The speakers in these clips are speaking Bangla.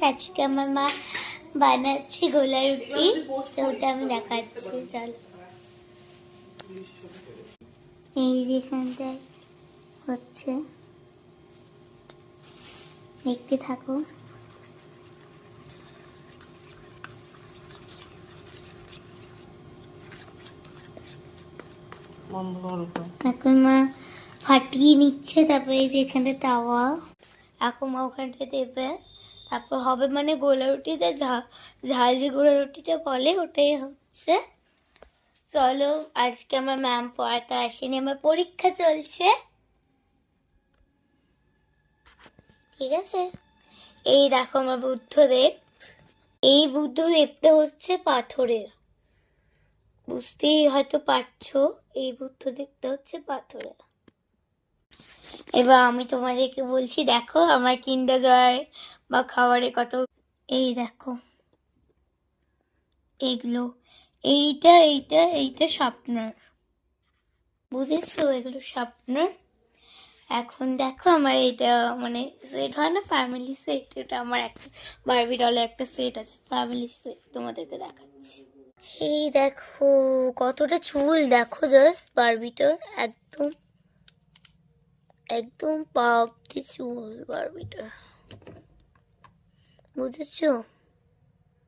আজকে আমার মা বানাচ্ছে গোলা রুটি, তো ওটা আমি দেখাচ্ছি। চলো, এই যেখানটায় হচ্ছে, দেখতে থাকো। এখন মা ফাটিয়ে নিচ্ছে, তারপরে এই যে এখানে তাওয়া, এখন মা ওখানটা দেবে, তারপর হবে মানে গোলা রুটিতে ঝাল যে গোলা রুটিটা বলে ওটাই হচ্ছে। চলো, আজকে আমার ম্যাম পড়াতে আসেনি, আমার পরীক্ষা চলছে, ঠিক আছে। এই দেখো আমার বুদ্ধদেব, এই বুদ্ধদেবটা হচ্ছে পাথরের, বুঝতেই হয়তো পারছো, এই বুদ্ধদেবটা হচ্ছে পাথরের। এবার আমি তোমাদেরকে বলছি, দেখো আমার কিন্ডার জয় বা খাবারে কত, এই দেখো এগুলো, এইটা এইটা এইটা স্বপ্নার, বুঝেছো, এগুলো স্বপ্নার। এখন দেখো আমার এইটা মানে সেট হয় না, ফ্যামিলি সেট, এটা আমার একটা বারবি ডলের একটা সেট আছে, ফ্যামিলি সেট, তোমাদেরকে দেখাচ্ছি। এই দেখো কতটা চুল, দেখো জাস্ট বারবিটার, একদম একদম পা অব্দি চুল বারবিটার, বুঝেছো।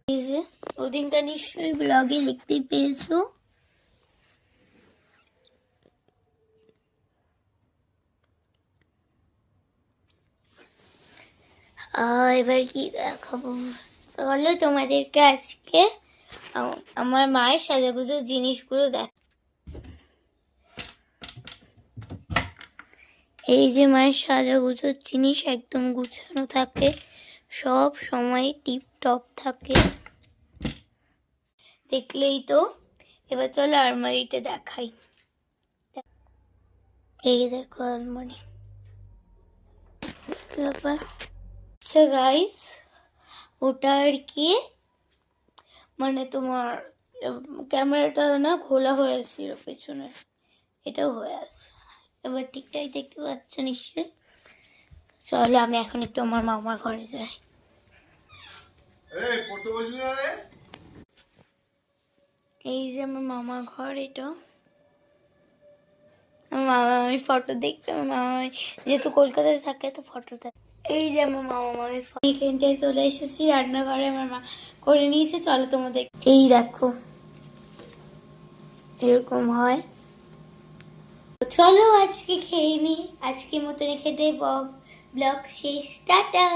এই যে ওদিনটা নিশ্চয়ই ব্লগে দেখতে পেয়েছো। এবার কি দেখাবো, চলো তোমাদেরকে আজকে আমার মায়ের সাজাগুজোর জিনিসগুলো দেখ। এই যে মায়ের সাজাগুজোর জিনিস একদম গুছানো থাকে, সব সময় টিপ টপ থাকে, দেখলেই তো। এবার চলো আলমারিটা দেখাই। এই দেখো আলমারি, ব্যাপার। আচ্ছা গাইস, ওটা আর কি মানে তোমার ক্যামেরাটা না খোলা হয়েছিল পেছনে, এটাও হয়ে আছে, এবার ঠিকঠাক দেখতে পাচ্ছ নিশ্চয়ই। চলো আমি এখন একটু আমার মামার ঘরে যাই। এই যে আমার মামার ঘর, এটা আমার মামা মামি ফটো দেখতে, আমার মামা মামি যেহেতু কলকাতায় থাকে তো ফটো থাকে। এই যে আমার মামা মামি এখানটায় চলে এসেছি, রান্নাঘরে আমার মা করে নিয়েছে, চলো তোমাদের। এই দেখো এরকম হয়, চলো আজকে খেয়ে নি, আজকের মতন এখানে ব্লগ শেষ, টাটা।